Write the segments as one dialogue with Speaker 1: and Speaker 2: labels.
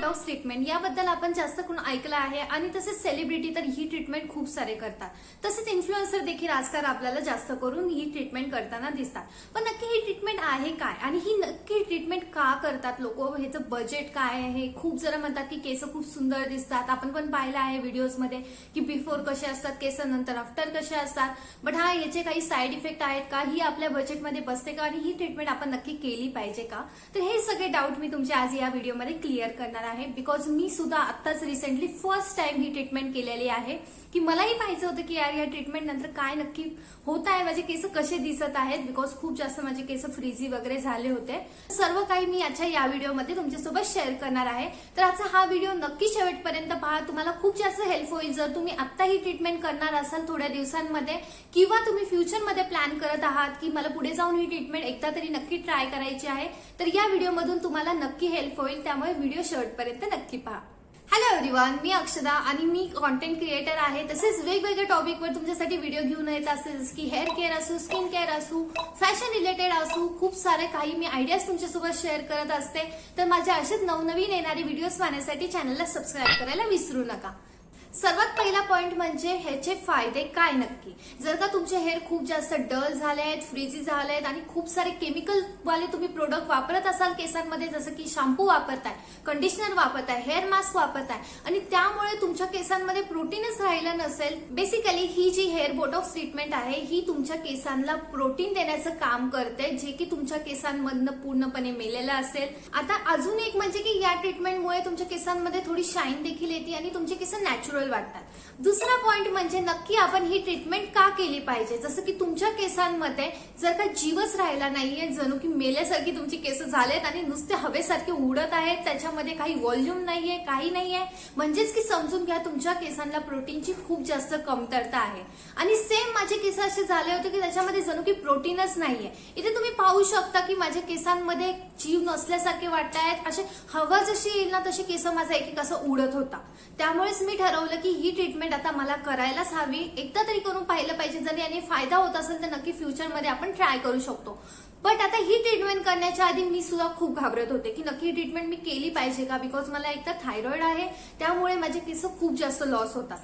Speaker 1: Botox treatment याबद्दल आपण जास्त करून ऐकलं आहे आणि तसेच सेलिब्रिटी तर ही ट्रीटमेंट खूप सारे करतात. तसेच इन्फ्लुएन्सर देखील आजकाल आपल्याला जास्त करून ही ट्रीटमेंट करताना दिसतात. पण नक्की ही ट्रीटमेंट आहे काय आणि ही नक्की ट्रीटमेंट का करतात लोक, ह्याचं बजेट काय आहे? खूप जण म्हणतात की केस खूप सुंदर दिसतात. आपण पण पाहिलं आहे व्हिडिओज मध्ये की बिफोर कसे असतात केस, नंतर आफ्टर कसे असतात. बट याचे काही साईड इफेक्ट आहेत का? ही आपल्या बजेटमध्ये बसते का? आणि ही ट्रीटमेंट आपण नक्की केली पाहिजे का? तर हे सगळे डाऊट मी तुमचे आज या व्हिडिओमध्ये क्लिअर करणार आहे. बिकॉज मी सुद्धा आत्ताच रिसेंटली फर्स्ट टाइम ही ट्रीटमेंट केलेली आहे की मलाही पाहायचं होतं की यार या ट्रीटमेंट नंतर काय नक्की होत आहे, माझे केस कसे दिसत आहेत. बिकॉज खूप जास्त माझे केस फ्रीजी वगैरे झाले होते. सर्व काही मी आजच्या या व्हिडिओमध्ये तुमच्यासोबत शेअर करणार आहे. तर आजचा हा व्हिडिओ नक्की शेवटपर्यंत पहा. तुम्हाला खूप जास्त हेल्प होईल जर तुम्ही आता ही ट्रीटमेंट करणार असाल थोड्या दिवसांमध्ये, किंवा तुम्ही फ्युचरमध्ये प्लॅन करत आहात की मला पुढे जाऊन ही ट्रीटमेंट एकदा तरी नक्की ट्राय करायची आहे. तर या व्हिडिओमधून तुम्हाला नक्की हेल्प होईल, त्यामुळे व्हिडिओ शेवटपर्यंत नक्की पहा. हॅलो एव्हरीवन, मी अक्षदा आणि मी कॉन्टेंट क्रिएटर आहे. तसेच वेगवेगळ्या टॉपिकवर तुमच्यासाठी व्हिडिओ घेऊन येत असेल की हेअर केअर असू, स्किन केअर असू, फॅशन रिलेटेड असू, खूप सारे काही मी आयडियाज तुमच्यासोबत शेअर करत असते. तर माझ्या असेच नवनवीन येणारे व्हिडिओज पाहण्यासाठी चॅनलला सबस्क्राईब करायला विसरू नका. सर्वात पहिला पॉइंट म्हणजे ह्याचे फायदे काय नक्की. जर का तुमचे हेअर खूप जास्त डल झाले आहेत, फ्रीजी झाले आहेत आणि खूप सारे केमिकल वाले तुम्ही प्रोडक्ट वापरत असाल केसांमध्ये, जसं की शॅम्पू वापरताय, कंडिशनर वापरताय, हेअर मास्क वापरताय आणि त्यामुळे तुमच्या केसांमध्ये प्रोटीनच राहिलं नसेल. बेसिकली ही जी हेअर बोटॉक्स ट्रीटमेंट आहे ही तुमच्या केसांना प्रोटीन देण्याचं काम करते, जे की तुमच्या केसांमधनं पूर्णपणे मेलेलं असेल. आता अजून एक म्हणजे की या ट्रीटमेंटमुळे तुमच्या केसांमध्ये थोडी शाईन देखील येते आणि तुमचे केस नॅचरल वाटतात. दुसरा पॉइंट म्हणजे नक्की आपण ही ट्रीटमेंट का केली पाहिजे. जसं की तुमच्या केसांमध्ये जर का जीवच राहिला नाहीये, जणू की मेल्यासारखी तुमची केस झालेत आणि नुसते हवेसारखे उडत आहेत, त्याच्यामध्ये काही व्हॉल्यूम नाहीये, काही नाहीये, म्हणजेच की समजून घ्या तुमच्या केसांना प्रोटीनची खूप जास्त कमतरता आहे. आणि सेम माझे केस असे झाले होते की त्याच्यामध्ये जणू की प्रोटीनच नाहीये. इथे तुम्ही पाहू शकता की माझ्या केसांमध्ये जीव नसल्यासारखे वाटतायत. असे हवा जशी येईल ना तशी केस माझा एक असं उडत होता. त्यामुळेच मी ठरवलं की ही ट्रीटमेंट आता मला करायलाच हवी, एकदा तरी करून पाहिलं पाहिजे. जर याने फायदा होत असेल तर नक्की फ्युचरमध्ये आपण ट्राय करू शकतो. बट आता ही ट्रीटमेंट करण्याच्या आधी मी सुद्धा खूप घाबरत होते की नक्की ही ट्रीटमेंट मी केली पाहिजे का. बिकॉज मला एकतर थायरॉइड आहे, त्यामुळे माझे केस खूप जास्त लॉस होतात.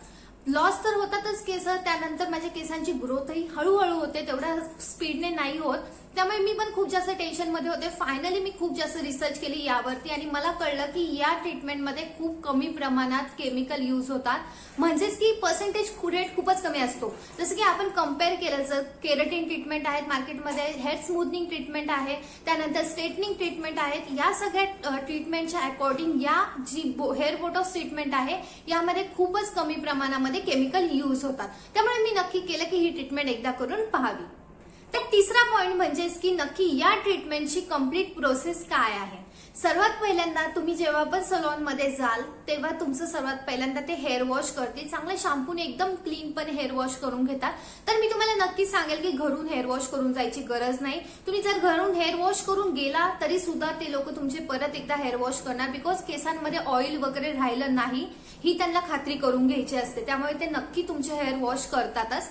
Speaker 1: लॉस तर होतातच केस, त्यानंतर माझ्या केसांची ग्रोथही हळूहळू होते, तेवढ्या स्पीडने नाही होत. त्यामुळे मी पण खूप जास्त टेन्शन मध्ये होते. फायनली मी खूप जास्त रिसर्च केली यावरती आणि मला कळलं की या ट्रीटमेंटमध्ये खूप कमी प्रमाणात केमिकल यूज होतात, म्हणजेच की पर्सेंटेज रेट खूपच कमी असतो. जसं की आपण कम्पेअर केलं तर केराटिन ट्रीटमेंट आहेत मार्केटमध्ये, हेअर स्मूथनिंग ट्रीटमेंट आहे, त्यानंतर स्ट्रेटनिंग ट्रीटमेंट आहेत. या सगळ्या ट्रीटमेंटच्या अकॉर्डिंग या जी हेअर बोटॉक्स ट्रीटमेंट आहे यामध्ये खूपच कमी प्रमाणामध्ये केमिकल यूज होतात. त्यामुळे मी नक्की केलं की ही ट्रीटमेंट एकदा करून पाहावी. तर तिसरा पॉइंट म्हणजे की नक्की या ट्रीटमेंटची कम्प्लीट प्रोसेस काय आहे. सर्वात पहिल्यांदा तुम्ही जेव्हा पण सलॉन मध्ये जाल तेव्हा तुमचं सर्वात पहिल्यांदा ते हेअर वॉश करते, चांगल्या शॅम्पूने एकदम क्लीनपणे हेअर वॉश करून घेतात. तर मी तुम्हाला नक्की सांगेल की घरून हेअर वॉश करून जायची गरज नाही. तुम्ही जर घरून हेअर वॉश करून गेला तरी सुद्धा ते लोक तुमचे परत एकदा हेअर वॉश करणार, बिकॉज केसांमध्ये ऑइल वगैरे राहिलं नाही ही त्यांना खात्री करून घ्यायची असते. त्यामुळे ते नक्की तुमचे हेअर वॉश करतातच.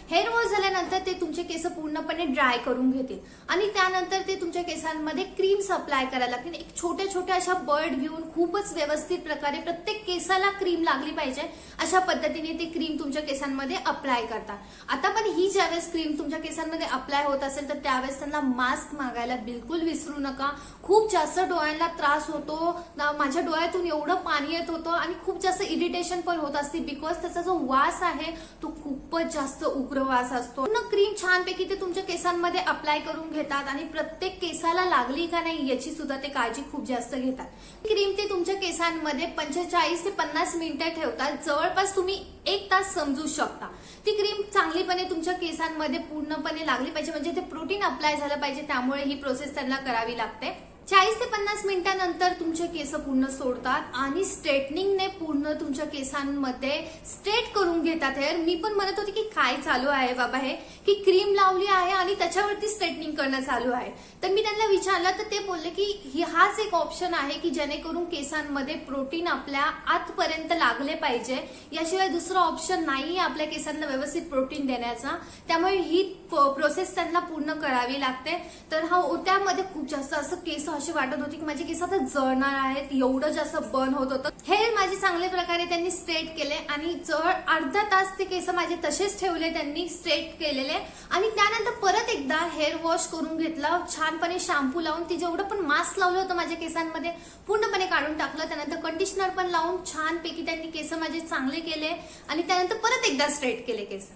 Speaker 1: हेअर वॉश झाल्यानंतर ते तुमचे केस पूर्णपणे ड्राय करून घेतील आणि त्यानंतर ते तुमच्या केसांमध्ये क्रीम्स अप्लाय करायला लागतील. एक छोट्या छोट्या अशा बर्ड घेऊन खूपच व्यवस्थित प्रकारे प्रत्येक केसाला क्रीम लागली पाहिजे अशा पद्धतीने ते क्रीम तुमच्या केसांमध्ये अप्लाय करतात. आता पण ही ज्यावेळेस क्रीम तुमच्या केसांमध्ये अप्लाय होत असेल तर त्यावेळेस त्यांना मास्क मागायला बिलकुल विसरू नका. खूप जास्त डोळ्यांना त्रास होतो, माझ्या डोळ्यातून एवढं पाणी येत होतं आणि खूप जास्त इरिटेशन पण होत असते, बिकॉज त्याचा जो वास आहे तो खूपच जास्त उग्र वास असतो. क्रीम छानपैकी ते तुमच्या केसांमध्ये अप्लाय करून घेतात आणि प्रत्येक केसाला लागली का नाही याची सुद्धा ते काळजी खूप जास्त घेतात. क्रीम ते तुमच्या केसांमध्ये 45 ते 50 मिनिटं ठेवतात, जवळपास तुम्ही 1 तास समजू शकता. ती क्रीम चांगलीपणे तुमच्या केसांमध्ये पूर्णपणे लागली पाहिजे, म्हणजे ते प्रोटीन अप्लाय झालं पाहिजे. त्यामुळे ही प्रोसेस त्यांना करावी लागते. 40 ते 50 मिनिटांनंतर तुमचे केस पूर्ण सोडतात आणि स्ट्रेटनिंगने पूर्ण तुमच्या केसांमध्ये स्ट्रेट करून घेतात हेअर. मी पण म्हणत होते की काय चालू आहे बाबा हे, की क्रीम लावली आहे आणि त्याच्यावरती स्ट्रेटनिंग करणं चालू आहे. तर मी त्यांना विचारलं तर ते बोलले की हाच एक ऑप्शन आहे की जेणेकरून केसांमध्ये प्रोटीन आपल्या आतपर्यंत लागले पाहिजे, याशिवाय दुसरा ऑप्शन नाही आपल्या केसांना व्यवस्थित प्रोटीन देण्याचा. त्यामुळे ही प्रोसेस त्यांना पूर्ण करावी लागते. तर त्यामध्ये खूप जास्त असं केस असे वाटत होते की माझे केस आता जळणार आहेत, एवढं जास्त बर्न होत होतं. हेअर माझे चांगल्या प्रकारे त्यांनी स्ट्रेट केले आणि जवळ अर्धा तास ते केस माझे तसेच ठेवले, त्यांनी स्ट्रेट केलेले. आणि त्यानंतर परत एकदा हेअर वॉश करून घेतला, छानपणे शॅम्पू लावून ते जेवढं पण मास्क लावलं होतं माझ्या केसांमध्ये पूर्णपणे काढून टाकलं. त्यानंतर कंडिशनर पण लावून छानपैकी त्यांनी केस माझे चांगले केले आणि त्यानंतर परत एकदा स्ट्रेट केले केस.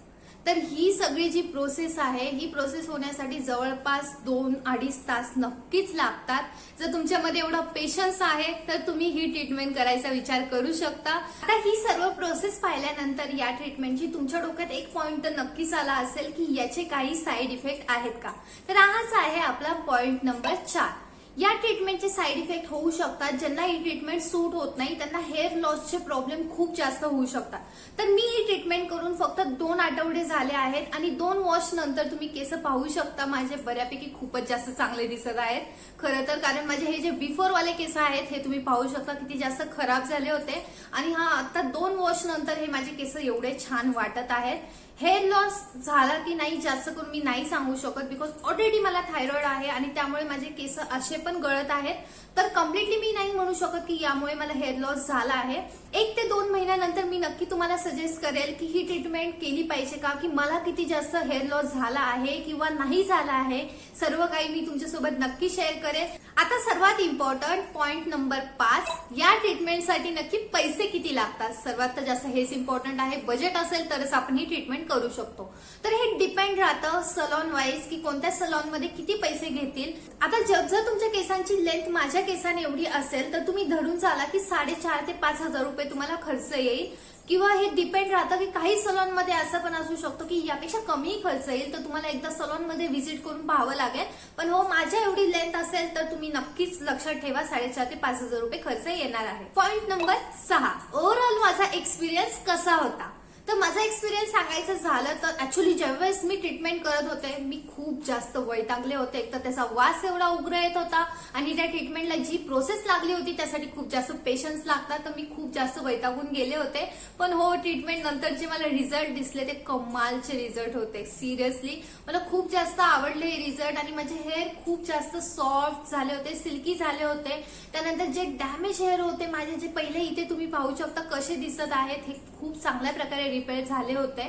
Speaker 1: तर ही सगळी जी प्रोसेस आहे, ही प्रोसेस होण्यासाठी जवळपास 2-2.5 तास नक्कीच लागतात. जर तुमच्यामध्ये एवढा पेशन्स आहे तर तुम्ही ही ट्रीटमेंट करायचा विचार करू शकता. आता ही सर्व प्रोसेस पाहिल्यानंतर या ट्रीटमेंटची तुमच्या डोक्यात एक पॉइंट तर नक्कीच आला असेल की याचे काही साईड इफेक्ट आहेत का. तर हाच आहे आपला पॉइंट नंबर 4. या ट्रीटमेंटचे साईड इफेक्ट होऊ शकतात. ज्यांना ही ट्रीटमेंट सूट होत नाही त्यांना हेअर लॉसचे प्रॉब्लेम खूप जास्त होऊ शकतात. तर मी ही ट्रीटमेंट करून फक्त 2 आठवडे झाले आहेत आणि 2 वॉश नंतर तुम्ही केस पाहू शकता माझे बऱ्यापैकी खूपच जास्त चांगले दिसत आहेत. खरं तर कारण माझे हे जे बिफोर वाले केस आहेत हे तुम्ही पाहू शकता किती जास्त खराब झाले होते आणि आता 2 वॉश नंतर हे माझे केस एवढे छान वाटत आहेत. हेअर लॉस झाला की नाही जास्त करून मी नाही सांगू शकत, बिकॉज ऑलरेडी मला थायरॉइड आहे आणि त्यामुळे माझे केस असे पण गळत आहेत. तर कम्प्लिटली मी नाही म्हणू शकत की यामुळे मला हेअर लॉस झाला आहे. 1 ते 2 महिन्यानंतर मी नक्की तुम्हाला सजेस्ट करेल की ही ट्रीटमेंट केली पाहिजे का, की मला किती जास्त हेअर लॉस झाला आहे किंवा नाही झाला आहे, सर्व काही मी तुमच्यासोबत नक्की शेअर करेल. आता सर्वात इम्पॉर्टंट पॉइंट नंबर 5, या ट्रीटमेंटसाठी नक्की पैसे किती लागतात. सर्वात जास्त हेच इम्पॉर्टंट आहे. बजेट असेल तरच आपण ही ट्रीटमेंट करू शकतो. तर हे डिपेंड राहतं सलॉन वाईज की कोणत्या सलॉन मध्ये किती पैसे घेतील. आता जर तुमच्या केसांची लेंथ माझ्या केसाने एवढी असेल तर तुम्ही धरून चाला की 4,500 ते 5,000 रुपये तुम्हाला खर्च येईल. किंवा हे डिपेंड राहतं की काही सलॉन मध्ये असं पण असू शकतो की यापेक्षा कमी खर्च येईल, तर तुम्हाला एकदा सलॉन मध्ये व्हिजिट करून पाहावं लागेल. पण हो, माझ्या एवढी लेंथ असेल तर तुम्ही नक्कीच लक्षात ठेवा 4,500 ते 5,000 रुपये खर्च येणार आहे. पॉइंट नंबर 6, ओव्हरऑल माझा एक्सपिरियन्स कसा होता. तर माझा एक्सपिरियन्स सांगायचं झालं तर ऍक्च्युली ज्यावेळेस मी ट्रीटमेंट करत होते मी खूप जास्त वैतागले होते. एक तर त्याचा वास एवढा उग्र येत होता आणि त्या ट्रीटमेंटला जी प्रोसेस लागली होती त्यासाठी खूप जास्त पेशन्स लागतात. तर मी खूप जास्त वैतागून गेले होते. पण हो, ट्रीटमेंट नंतर जे मला रिझल्ट दिसले ते कमालचे रिझल्ट होते. सिरियसली मला खूप जास्त आवडले हे रिझल्ट आणि माझे हेअर खूप जास्त सॉफ्ट झाले होते, सिल्की झाले होते. त्यानंतर जे डॅमेज हेअर होते माझे, जे पहिले इथे तुम्ही पाहू शकता कसे दिसत आहेत, हे खूप चांगल्या प्रकारे रिपेअर झाले होते.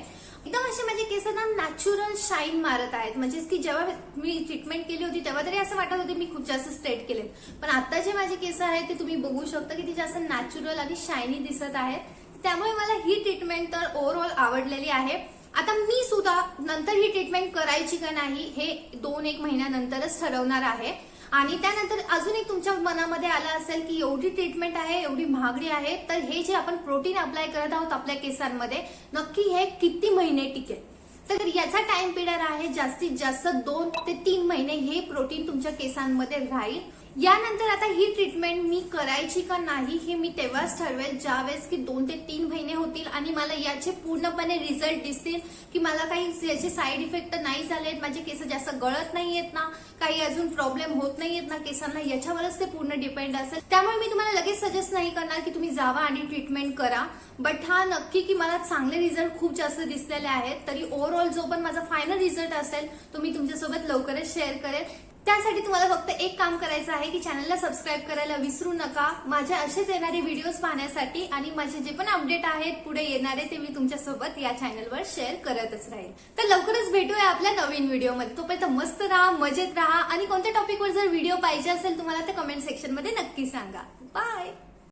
Speaker 1: एकदम असे माझे केस ना नॅचरल शाईन मारत आहेत. म्हणजे की जेव्हा मी ट्रीटमेंट केली होती तेव्हा तरी असं वाटत होते मी खूप जास्त स्ट्रेट केले, पण आता जे माझे केस आहेत ते तुम्ही बघू शकता की ते जास्त नॅचरल आणि शायनी दिसत आहेत. त्यामुळे मला ही ट्रीटमेंट तर ओव्हरऑल आवडलेली आहे. आता मी सुद्धा नंतर ही ट्रीटमेंट करायची का नाही हे 2-1 महिन्यानंतरच ठरवणार आहे. आणि त्यानंतर अजून एक तुमच्या मनामध्ये आलं असेल की एवढी ट्रीटमेंट आहे, एवढी महागडी आहे, तर हे जे आपण प्रोटीन अप्लाय करत आहोत आपल्या केसांमध्ये नक्की हे किती महिने टिकेल. तर याचा टाइम पिरियड आहे जास्तीत जास्त 2 ते 3 महिने हे प्रोटीन तुमच्या केसांमध्ये राहील. यानंतर आता ही ट्रीटमेंट मी करायची का नाही हे मी तेव्हाच ठरवेल ज्यावेळेस की 2 ते 3 महिने होतील आणि मला याचे पूर्णपणे रिझल्ट दिसतील की मला काही याचे साईड इफेक्ट नाही झालेत, माझे केस जास्त गळत नाहीयेत ना, काही अजून प्रॉब्लेम होत नाहीयेत ना केसांना, याच्यावरच ते पूर्ण डिपेंड असेल. त्यामुळे मी तुम्हाला लगेच सजेस्ट नाही करणार की तुम्ही जावा आणि ट्रीटमेंट करा. बट हा नक्की की मला चांगले रिझल्ट खूप जास्त दिसलेले आहेत. तरी ओव्हरऑल जो पण माझा फायनल रिझल्ट असेल तो मी तुमच्यासोबत लवकरच शेअर करेल. त्यासाठी तुम्हाला फक्त एक काम करायचं आहे की चॅनलला सबस्क्राईब करायला विसरू नका माझ्या असेच येणारे व्हिडिओज पाहण्यासाठी. आणि माझे जे पण अपडेट आहेत पुढे येणारे ते मी तुमच्यासोबत या चॅनलवर शेअर करतच राहील. तर लवकरच भेटूया आपल्या नवीन व्हिडिओमध्ये. तोपर्यंत मस्त राहा, मजेत राहा आणि कोणत्या टॉपिकवर जर व्हिडिओ पाहिजे असेल तुम्हाला तर कमेंट सेक्शन मध्ये नक्की सांगा. बाय.